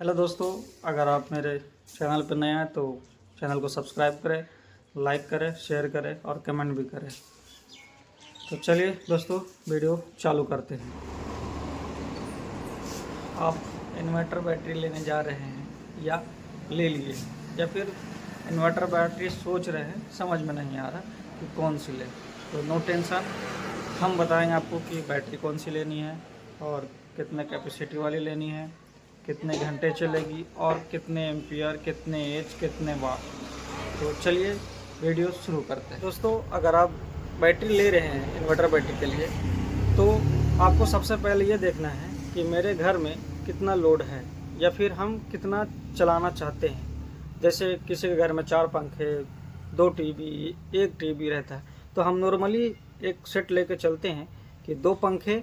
Hello दोस्तों, अगर आप मेरे चैनल पर नए हैं तो चैनल को सब्सक्राइब करें, लाइक करें, शेयर करें और कमेंट भी करें। तो चलिए दोस्तों, वीडियो चालू करते हैं। आप इन्वर्टर बैटरी लेने जा रहे हैं या ले लिए, या फिर इन्वर्टर बैटरी सोच रहे हैं, समझ में नहीं आ रहा कि कौन सी ले, तो नो टेंशन, हम बताएंगे आपको कि बैटरी कौन सी लेनी है और कितने कैपेसिटी वाली लेनी है, कितने घंटे चलेगी और कितने एम्पियर, कितने एच, कितने वाट। तो चलिए वीडियो शुरू करते हैं। दोस्तों, अगर आप बैटरी ले रहे हैं इन्वर्टर बैटरी के लिए, तो आपको सबसे पहले ये देखना है कि मेरे घर में कितना लोड है या फिर हम कितना चलाना चाहते हैं। जैसे किसी के घर में 4 पंखे, 2 टीवी, 1 टीवी रहता है, तो हम नॉर्मली एक सेट लेके चलते हैं कि 2 पंखे,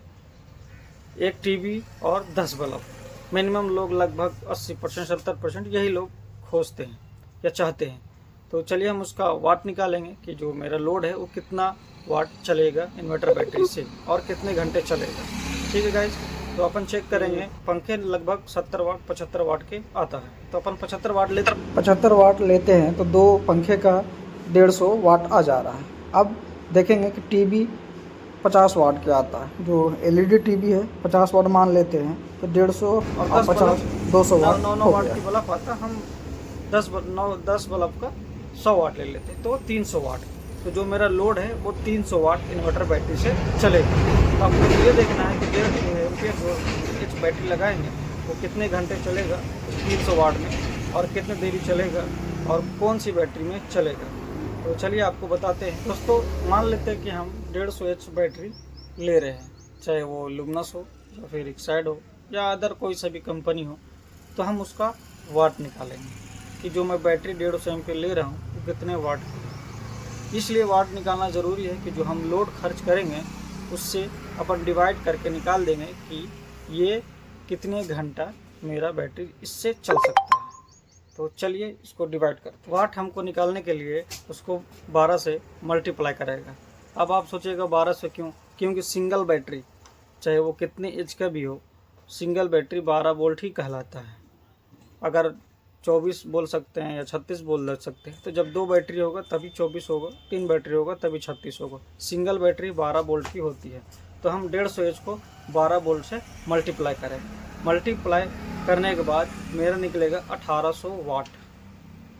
1 टीवी और 10 बल्ब। मिनिमम लोग लगभग 80% 70% यही लोग खोजते हैं या चाहते हैं। तो चलिए हम उसका वाट निकालेंगे कि जो मेरा लोड है वो कितना वाट चलेगा इन्वर्टर बैटरी से और कितने घंटे चलेगा। ठीक है गाइस, तो अपन चेक करेंगे। पंखे लगभग 70 वाट 75 वाट के आता है, तो अपन 75 वाट लेते हैं, तो 2 पंखे का 150 वाट आ जा रहा है। अब देखेंगे कि टीवी 50 वाट के आता है, जो एलईडी टीवी है 50 वाट मान लेते हैं, तो 150 और 50 200 वाट 9 वाट की बल्ब आता, हम 10 बल्ब का 100 वाट ले लेते हैं, तो 300 वाट। तो जो मेरा लोड है वो 300 वाट इन्वर्टर बैटरी से चलेगा। तो आपको ये देखना है कि 1.5 एम्पियर जो एच बैटरी लगाएंगे वो कितने घंटे चलेगा 300 वाट में, और कितने देरी चलेगा और कौन सी बैटरी में चलेगा। तो चलिए आपको बताते हैं। दोस्तों, मान लेते हैं कि हम 150 एच बैटरी ले रहे हैं, चाहे वो लुमिनस हो या फिर एक्साइड हो या अदर कोई सा भी कंपनी हो, तो हम उसका वाट निकालेंगे कि जो मैं बैटरी 150 एम्पीयर ले रहा हूँ वो कितने वाट की है। इसलिए वाट निकालना ज़रूरी है कि जो हम लोड खर्च करेंगे उससे अपन डिवाइड करके निकाल देंगे कि ये कितने घंटा मेरा बैटरी इससे चल सकता है। तो चलिए इसको डिवाइड करते हैं। वाट हमको निकालने के लिए उसको 12 से मल्टीप्लाई करेगा। अब आप सोचिएगा 12 से क्यों? क्योंकि सिंगल बैटरी, चाहे वो कितने एच का भी हो, सिंगल बैटरी 12 वोल्ट ही कहलाता है। अगर 24 बोल सकते हैं या 36 बोल सकते हैं, तो जब 2 बैटरी होगा तभी 24 होगा, 3 बैटरी होगा तभी 36 होगा। सिंगल बैटरी 12 वोल्ट की होती है। तो हम 150 एच को 12 वोल्ट से मल्टीप्लाई करेंगे। मल्टीप्लाई करने के बाद मेरा निकलेगा 1800 वाट।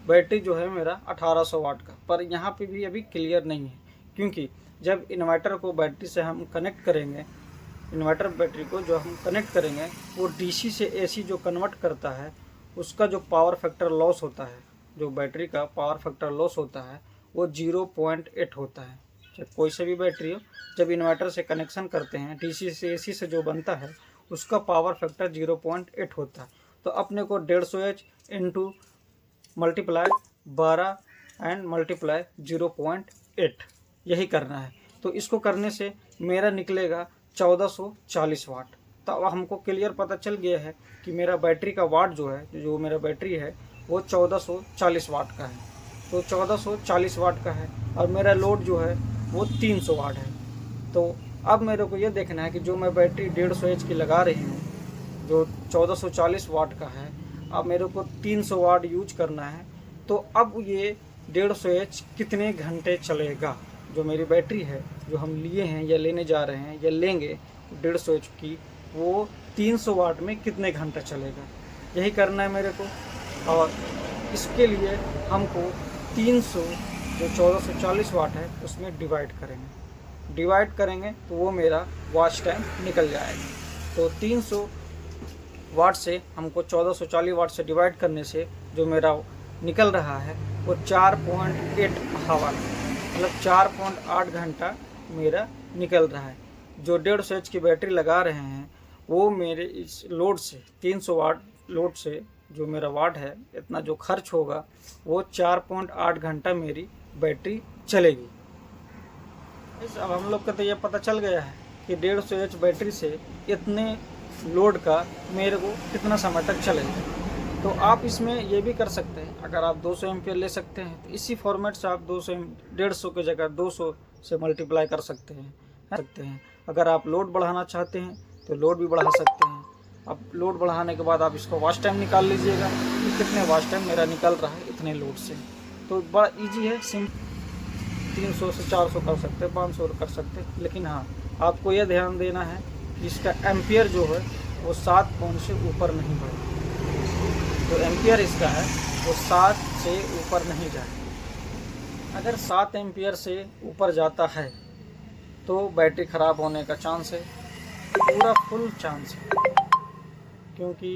बैटरी जो है मेरा 1800 वाट का। पर यहाँ पे भी अभी क्लियर नहीं है, क्योंकि जब इन्वर्टर को बैटरी से हम कनेक्ट करेंगे, इन्वर्टर बैटरी को जो हम कनेक्ट करेंगे वो डीसी से एसी जो कन्वर्ट करता है, उसका जो पावर फैक्टर लॉस होता है, जो बैटरी का पावर फैक्टर लॉस होता है वो 0.8 होता है। चाहे कोई सा भी बैटरी हो, जब इन्वर्टर से कनेक्शन करते हैं डीसी से एसी से जो बनता है उसका पावर फैक्टर 0.8 होता है। तो अपने को 150 H into multiply 12 and multiply 0.8 यही करना है। तो इसको करने से मेरा निकलेगा 1440 वाट। तो अब हमको क्लियर पता चल गया है कि मेरा बैटरी का वाट जो है, जो मेरा बैटरी है वो 1440 वाट का है। तो 1440 वाट का है और मेरा लोड जो है वो 300 वाट है। तो अब मेरे को ये देखना है कि जो मैं बैटरी 150 एच की लगा रही हूँ, जो 1440 वाट का है, अब मेरे को 300 वाट यूज करना है। तो अब ये 150 एच कितने घंटे चलेगा, जो मेरी बैटरी है जो हम लिए हैं या लेने जा रहे हैं या लेंगे 150 एच की, वो 300 वाट में कितने घंटा चलेगा, यही करना है मेरे को। और इसके लिए हमको 300 जो 1440 वाट है उसमें डिवाइड करेंगे तो वो मेरा वॉच टाइम निकल जाएगा। तो 300 वाट से हमको 1440 वाट से डिवाइड करने से जो मेरा निकल रहा है वो 4.8 आवर, मतलब 4.8 घंटा मेरा निकल रहा है। जो 150 एच की बैटरी लगा रहे हैं वो मेरे इस लोड से 300 वाट लोड से जो मेरा वाट है, इतना जो खर्च होगा वो 4.8 घंटा मेरी बैटरी चलेगी। अब हम लोग का तो ये पता चल गया है कि 150 एच बैटरी से इतने लोड का मेरे को कितना समय तक चलेगा। तो आप इसमें ये भी कर सकते हैं, अगर आप 200 एम्पियर ले सकते हैं तो इसी फॉर्मेट से आप 150 की जगह 200 से मल्टीप्लाई कर सकते हैं। अगर आप लोड बढ़ाना चाहते हैं तो लोड भी बढ़ा सकते हैं। अब लोड बढ़ाने के बाद आप इसको वॉच टाइम निकाल लीजिएगा कि कितने वॉच टाइम मेरा निकल रहा है इतने लोड से। तो बड़ा इजी है, 300 से 400 कर सकते हैं, 500 कर सकते हैं। लेकिन हाँ, आपको यह ध्यान देना है कि इसका एम्पियर जो है वो 7 पॉइंट से ऊपर नहीं बढ़े। जो एम्पियर इसका है वो 7 से ऊपर नहीं जाए। अगर 7 एम्पियर से ऊपर जाता है तो बैटरी ख़राब होने का चांस है, पूरा फुल चांस है, क्योंकि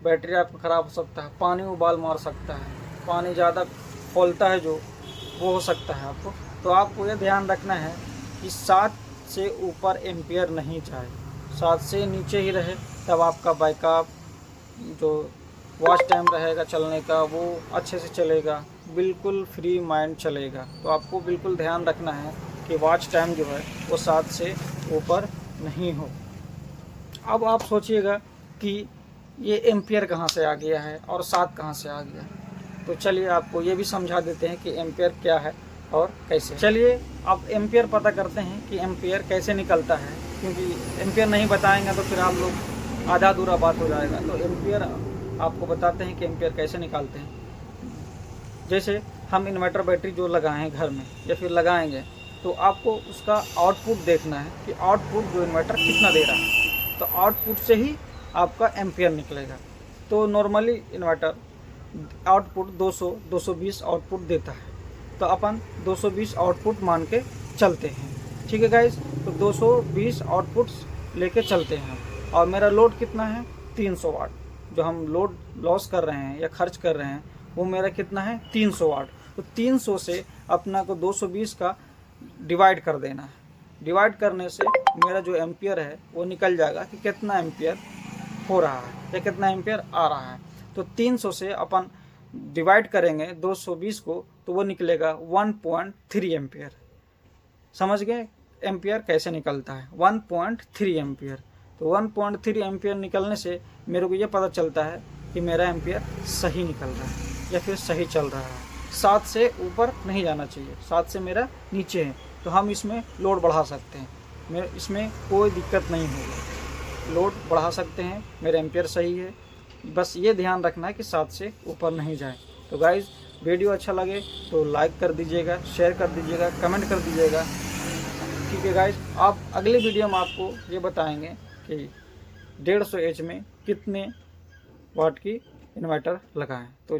बैटरी आपका ख़राब हो सकता है, पानी उबाल मार सकता है, पानी ज़्यादा खोलता है जो वो हो सकता है आपको। तो आपको यह ध्यान रखना है कि 7 से ऊपर एम्पियर नहीं जाए, 7 से नीचे ही रहे, तब आपका बैकअप जो वॉच टाइम रहेगा चलने का वो अच्छे से चलेगा, बिल्कुल फ्री माइंड चलेगा। तो आपको बिल्कुल ध्यान रखना है कि वॉच टाइम जो है वो 7 से ऊपर नहीं हो। अब आप सोचिएगा कि ये एम्पियर कहाँ से आ गया है और 7 कहाँ से आ गया। तो चलिए आपको ये भी समझा देते हैं कि एम्पियर क्या है और कैसे। चलिए आप एम्पियर पता करते हैं कि एम्पियर कैसे निकलता है, क्योंकि एम्पियर नहीं बताएंगे तो फिर आप लोग आधा अधूरा बात हो जाएगा। तो एम्पियर आपको बताते हैं कि एम्पियर कैसे निकालते हैं। जैसे हम इन्वर्टर बैटरी जो लगाए हैं घर में या फिर लगाएंगे, तो आपको उसका आउटपुट देखना है कि आउटपुट जो इन्वर्टर कितना दे रहा है। तो आउटपुट से ही आपका एम्पियर निकलेगा। तो नॉर्मली इन्वर्टर आउटपुट 200-220 आउटपुट देता है, तो अपन 220 आउटपुट मान के चलते हैं। ठीक है गाइस, तो 220 आउटपुट्स लेके चलते हैं। और मेरा लोड कितना है, 300 वाट। जो हम लोड लॉस कर रहे हैं या खर्च कर रहे हैं वो मेरा कितना है, 300 वाट। तो 300 से अपना को 220 का डिवाइड कर देना है। डिवाइड करने से मेरा जो एम्पियर है वो निकल जाएगा कि कितना एम्पियर हो रहा है या कितना एम्पियर आ रहा है। तो 300 से अपन डिवाइड करेंगे 220 को, तो वो निकलेगा 1.3 एम्पियर। समझ गए एम्पियर कैसे निकलता है, 1.3 एम्पियर। तो 1.3 एम्पियर निकलने से मेरे को ये पता चलता है कि मेरा एम्पियर सही निकल रहा है या फिर सही चल रहा है। 7 से ऊपर नहीं जाना चाहिए, 7 से मेरा नीचे है, तो हम इसमें लोड बढ़ा सकते हैं। मेरे इसमें कोई दिक्कत नहीं होगी, लोड बढ़ा सकते हैं, मेरा एम्पियर सही है। बस ये ध्यान रखना है कि 7 से ऊपर नहीं जाए। तो गाइज़, वीडियो अच्छा लगे तो लाइक कर दीजिएगा, शेयर कर दीजिएगा, कमेंट कर दीजिएगा। ठीक है गाइज़, आप अगले वीडियो में आपको ये बताएंगे कि 150 एच में कितने वाट की इन्वर्टर लगाएं। तो